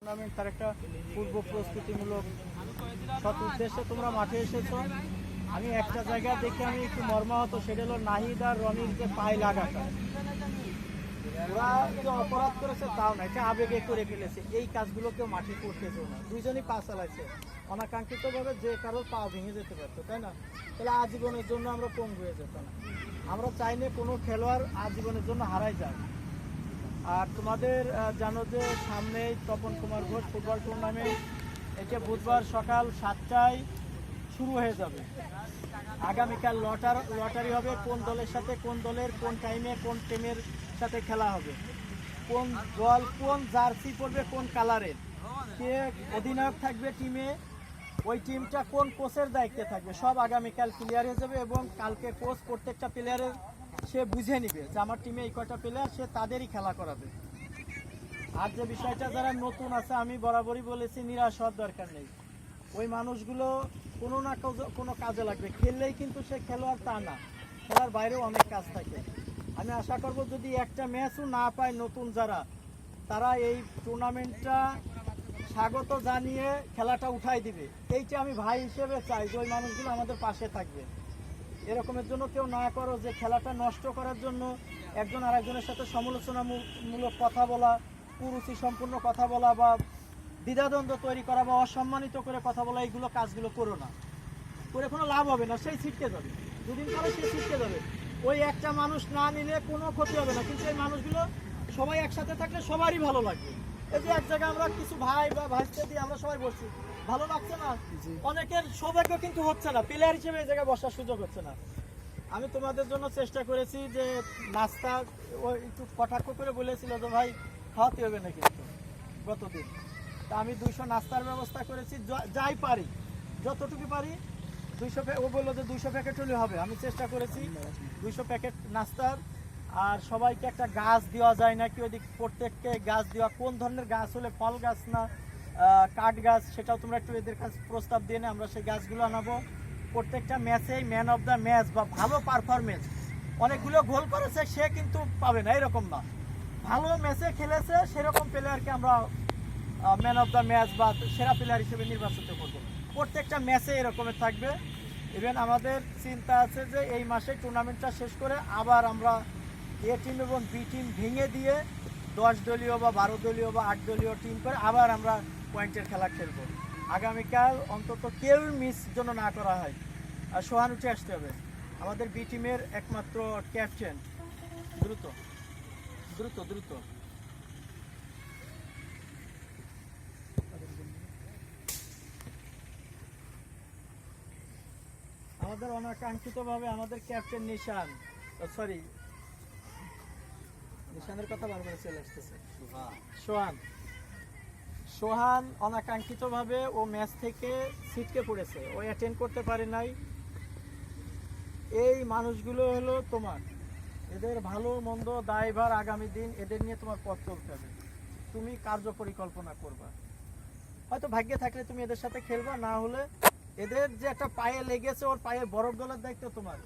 Tournament তার একটা পূর্ব প্রস্তুতিমূলক সৎ উদ্দেশ্যে তোমরা মাঠে এসেছো। আমি একটা জায়গা দেখে আমি একটু মর্মাহত, সেটা হলো নাহিদ আর রনির যে পায়ে লাগাটা। ওরা যে অপরাধ করেছে তাও না, এটা আবেগে করে ফেলেছে। এই কাজগুলো কেউ মাঠে করতে চাও না, দুইজনই পা চালাইছে অনাকাঙ্ক্ষিতভাবে, যে কারোর পা ভেঙে যেতে পারতো, তাই না? তাহলে আজীবনের জন্য আমরা কম হয়ে যেত না। আমরা চাইলে কোনো খেলোয়াড় আজীবনের জন্য হারাই যায়। আর তোমাদের জানো যে সামনেই তপন কুমার ঘোষ ফুটবল টুর্নামেন্ট, এটা বুধবার সকাল 7টায় শুরু হয়ে যাবে। আগামীকাল লটারি হবে, কোন দলের সাথে কোন দলের কোন টাইমে কোন টিমের সাথে খেলা হবে, কোন দল কোন জার্সি পরবে কোন কালারের, কে অধিনায়ক থাকবে টিমে, ওই টিমটা কোন কোচের দায়িত্বে থাকবে, সব আগামীকাল ক্লিয়ার হয়ে যাবে। এবং কালকে কোচ প্রত্যেকটা প্লেয়ারের সে বুঝে নিবে যে আমার টিমে এই কয়টা প্লেয়ার, সে তাদেরই খেলা করাবে। আর যে বিষয়টা যারা নতুন আছে, আমি বরাবরই বলেছি নিরাশ হওয়ার দরকার নেই। ওই মানুষগুলো কোনো না কোনো কাজে লাগবে, খেললেই কিন্তু সে খেলোয়াড় তা না, খেলার বাইরেও অনেক কাজ থাকে। আমি আশা করব যদি একটা ম্যাচও না পায় নতুন যারা, তারা এই টুর্নামেন্টটা স্বাগত জানিয়ে খেলাটা উঠাই দিবে। এইটা আমি ভাই হিসেবে চাই যে ওই মানুষগুলো আমাদের পাশে থাকবে। এরকমের জন্য কেউ না করো যে খেলাটা নষ্ট করার জন্য একজন আরেকজনের সাথে সমালোচনামূলক কথা বলা, কুরুচি সম্পূর্ণ কথা বলা বা দ্বিধাদ্বন্দ্ব তৈরি করা বা অসম্মানিত করে কথা বলা, এইগুলো কাজগুলো করো না, করে কোনো লাভ হবে না। সেই ছিটকে যাবে, দুদিন পরে সে ছিটকে যাবে। ওই একটা মানুষ না নিলে কোনো ক্ষতি হবে না, কিন্তু এই মানুষগুলো সবাই একসাথে থাকলে সবারই ভালো লাগবে। এই যে এক জায়গায় আমরা কিছু ভাই বা ভাইস্তে দিয়ে আমরা সবাই বসছি, ভালো লাগছে না? অনেকের সৌভাগ্য কিন্তু হচ্ছে না, প্লেয়ার হিসেবে এই জায়গায় বসার সুযোগ হচ্ছে না। আমি তোমাদের জন্য চেষ্টা করেছি যে নাস্তা একটু কটাক্ষ করে বলেছিল যে ভাই খাওয়াতে হবে না, কিন্তু গতদিন তা আমি 200 নাস্তার ব্যবস্থা করেছি, যাই পারি যতটুকু পারি। 200 ও বললো যে 200 প্যাকেট হলে হবে, আমি চেষ্টা করেছি 200 প্যাকেট নাস্তার। আর সবাইকে একটা গাছ দেওয়া যায় নাকি, ওইদিক প্রত্যেককে গাছ দেওয়া, কোন ধরনের গাছ হলে, ফল গাছ না কাঠ গাছ, সেটাও তোমরা একটু এদের কাছে প্রস্তাব দিয়ে না, আমরা সেই গাছগুলো আনাবো। প্রত্যেকটা ম্যাচেই ম্যান অফ দ্য ম্যাচ বা ভালো পারফরমেন্স, অনেকগুলো গোল করেছে সে কিন্তু পাবে না, এরকম না। ভালো ম্যাচে খেলেছে সেরকম প্লেয়ারকে আমরা ম্যান অফ দ্য ম্যাচ বা সেরা প্লেয়ার হিসেবে নির্বাচিত করবো। প্রত্যেকটা ম্যাচে এরকমের থাকবে। ইভেন আমাদের চিন্তা আছে যে এই মাসে টুর্নামেন্টটা শেষ করে আবার আমরা এ টিম এবং বি টিম ভেঙে দিয়ে 10 দলীয় বা 12 দলীয় বা 8 দলীয় টিম করে আবার আমরা পয়েন্টের খেলা খেলবো। আগামীকাল অন্তত কেউ মিস যেন না করা হয়। আর সোহান উঠে আসতে হবে, আমাদের বি টিমের একমাত্র ক্যাপ্টেন। দ্রুত দ্রুত দ্রুত আমাদের অনাকাঙ্ক্ষিতভাবে আমাদের ক্যাপ্টেন নিশান, সরি নিশানের কথা বারবার চলে আসতেছে, সোহান অনাকাঙ্ক্ষিতভাবে ও ম্যাচ থেকে ছিটকে পড়েছে, ও অ্যাটেন্ড করতে পারে নাই। এই মানুষগুলো হলো তোমার, এদের ভালো মন্দ দায়ভার আগামী দিন এদের নিয়ে তোমার পথ চলতে হবে। তুমি কার্য পরিকল্পনা করবা, হয়তো ভাগ্যে থাকলে তুমি এদের সাথে খেলবা, না হলে এদের যে একটা পায়ে লেগেছে, ওর পায়ে বরফ গলার দায়িত্ব তোমার।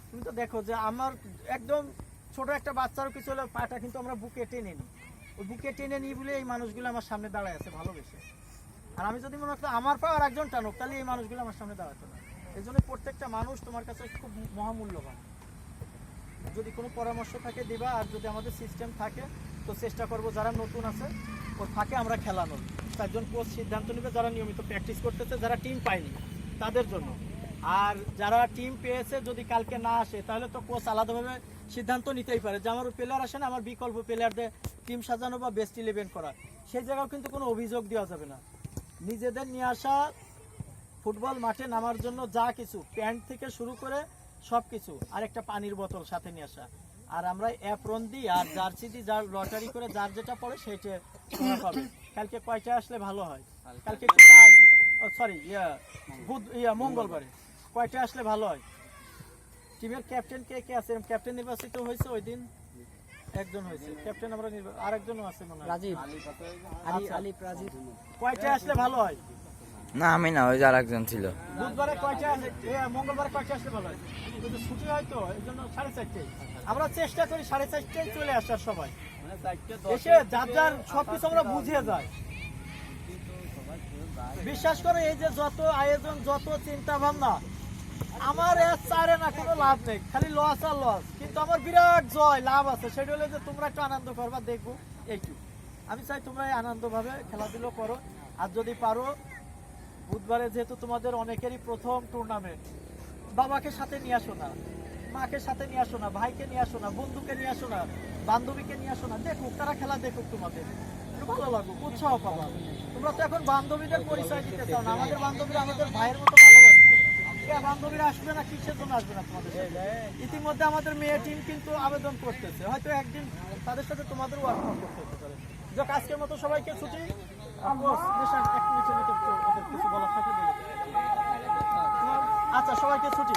তুমি তো দেখো যে আমার একদম ছোট একটা বাচ্চারও কিছু হলে পাটা কিন্তু আমরা বুকে টেনে নিই, ওই বুকে টেনে নিই বলে এই মানুষগুলো আমার সামনে দাঁড়ায় আছে ভালোবেসে। আর আমি যদি মনে হতো আমার পা আর একজন টানুক, তাহলে এই মানুষগুলো আমার সামনে দাঁড়াতো না। এই জন্য প্রত্যেকটা মানুষ তোমার কাছে খুব মহামূল্যবান। যদি কোনো পরামর্শ থাকে দিবা, আর যদি আমাদের সিস্টেম থাকে তো চেষ্টা করব যারা নতুন আছে ওর ফাঁকে আমরা খেলানোর। 4 জন কোচ সিদ্ধান্ত নেবে যারা নিয়মিত প্র্যাকটিস করতেছে, যারা টিম পায়নি তাদের জন্য। আর যারা টিম পেয়েছে যদি কালকে না আসে, তাহলে তো কোচ আলাদাভাবে সিদ্ধান্ত নিতেই পারে যে আমার প্লেয়ার আসে না, আমার বিকল্প প্লেয়ারদের টিম সাজানো বা বেস্ট 11 করা। সেই জায়গাও কিন্তু কোনো অভিযোগ দেওয়া যাবে না। নিজেদের নিয়ে আসা, ফুটবল মাঠে নামার জন্য যা কিছু, প্যান্ট থেকে শুরু করে সব কিছু, আর একটা পানির বোতল সাথে নিয়ে আসা। আর আমরা অ্যাপ্রন দিই আর জার্সি দিই, যার লটারি করে যার যেটা পড়ে সেইটা পাবে। কালকে কয়টা আসলে ভালো হয়? কালকে সরি মঙ্গলবারে কয়টা আসলে ভালো হয়? টিমের ক্যাপ্টেন কে কে আছে? ক্যাপ্টেন নির্বাচিত হয়েছে ওই দিন একজন হয়েছে ক্যাপ্টেন, আমরা আরেকজনও আছে মনে হয়, রাজীব আলিফ রাজীব। কয়টা আসলে ভালো হয়? না আমি না, ওই যে আরেকজন ছিল। বুধবারে কয়টা, মঙ্গলবারে কয়টা আসলে ভালো হয়? কিন্তু ছুটি হয় তো এই জন্য 4:30টায় আমরা চেষ্টা করি 4:30টায় চলে আসার, সবাই এসে যার যার সবকিছু আমরা বুঝিয়ে যায়। বিশ্বাস করে এই যে যত আয়োজন, যত চিন্তা ভাবনা, আমার এর চারে না কোনো লাভ নেই, খালি লস আর লস। কিন্তু আমার বিরাট জয় লাভ আছে, সেটা হলো যে তোমরা একটু আনন্দ করবা, দেখবো এইটু। আমি চাই তোমরা এই আনন্দভাবে খেলাধুলো করো। আর যদি পারো বুধবারে, যেহেতু তোমাদের অনেকেরই প্রথম টুর্নামেন্ট, বাবাকে সাথে নিয়ে আসো না, মাকে সাথে নিয়ে আসো না, ভাইকে নিয়ে আসো না, বন্ধুকে নিয়ে আসো না, বান্ধবীকে নিয়ে আসো না, দেখুক তারা খেলা, দেখুক, তোমাদের একটু ভালো লাগুক, উৎসাহ পাবা। তোমরা তো এখন বান্ধবীদের পরিচয় দিতে চাও না, আমাদের বান্ধবীরা আমাদের ভাইয়ের মতো ভালোবাসতো। বান্ধবীরা আসবে না, কিসের জন্য আসবে না তোমাদের সাথে? ইতিমধ্যে আমাদের মেয়ে টিম কিন্তু আবেদন করতেছে, হয়তো একদিন তাদের সাথে তোমাদের ওয়ার্কআউট করতে হতে পারে। যাক, আজকের মতো সবাইকে ছুটি। এক মিনিটের মতো ওদের কিছু বলার থাকলে বলে দাও। আচ্ছা, সবাইকে ছুটি।